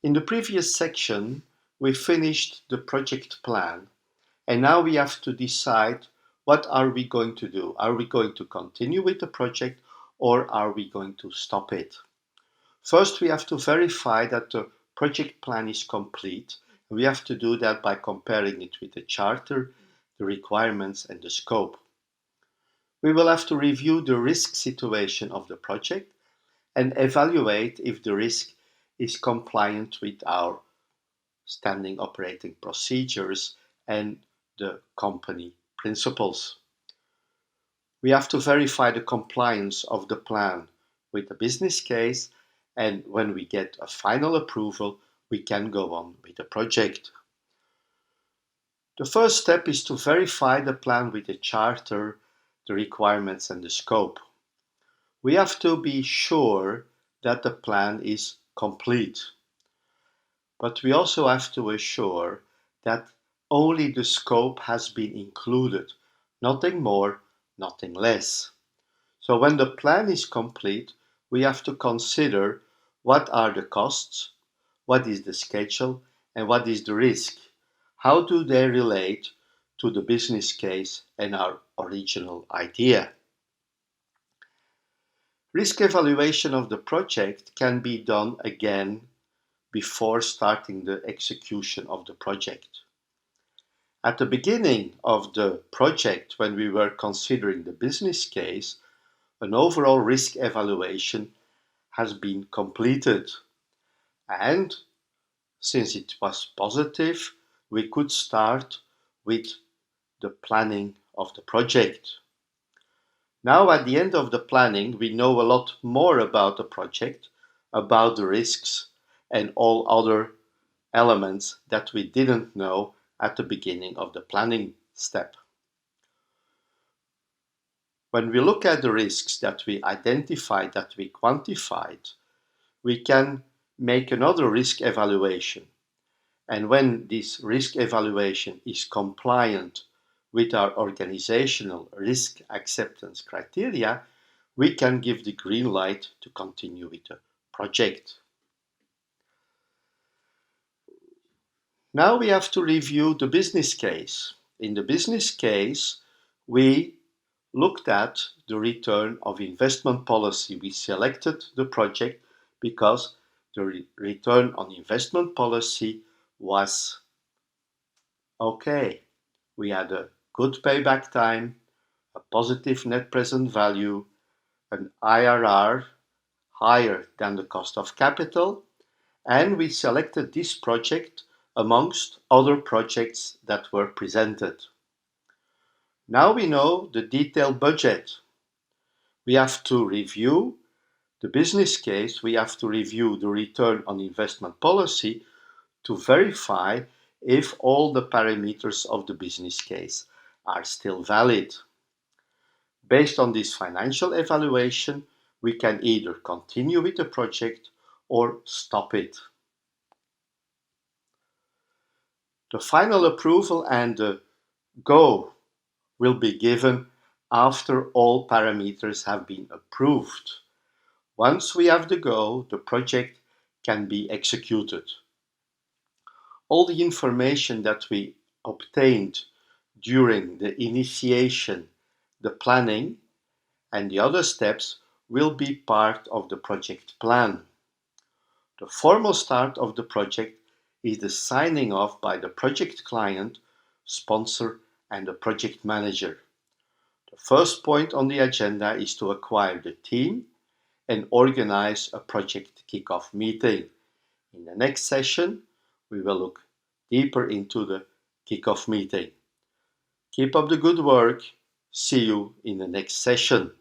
In the previous section, we finished the project plan, and now we have to decide what are we going to do. Are we going to continue with the project or are we going to stop it? First, we have to verify that the project plan is complete. We have to do that by comparing it with the charter, the requirements, and the scope. We will have to review the risk situation of the project and evaluate if the risk is compliant with our standing operating procedures and the company principles. We have to verify the compliance of the plan with the business case, and when we get a final approval, we can go on with the project. The first step is to verify the plan with the charter, the requirements, and the scope. We have to be sure that the plan is complete. But we also have to assure that only the scope has been included, nothing more, nothing less. So when the plan is complete, we have to consider what are the costs, what is the schedule, and what is the risk. How do they relate to the business case and our original idea? Risk evaluation of the project can be done again before starting the execution of the project. At the beginning of the project, when we were considering the business case, an overall risk evaluation has been completed. And since it was positive, we could start with the planning of the project. Now, at the end of the planning, we know a lot more about the project, about the risks, and all other elements that we didn't know at the beginning of the planning step. When we look at the risks that we identified, that we quantified, we can make another risk evaluation. And when this risk evaluation is compliant with our organizational risk acceptance criteria, we can give the green light to continue with the project. Now we have to review the business case. In the business case, we looked at the return of investment policy. We selected the project because the return on investment policy was okay. We had a good payback time, a positive net present value, an IRR higher than the cost of capital, and we selected this project amongst other projects that were presented. Now we know the detailed budget. We have to review the business case, we have to review the return on investment policy to verify if all the parameters of the business case are still valid. Based on this financial evaluation, we can either continue with the project or stop it. The final approval and the go will be given after all parameters have been approved. Once we have the go, the project can be executed. All the information that we obtained during the initiation, the planning, and the other steps will be part of the project plan. The formal start of the project is the signing off by the project client, sponsor, and the project manager. The first point on the agenda is to acquire the team and organize a project kickoff meeting. In the next session, we will look deeper into the kickoff meeting. Keep up the good work. See you in the next session.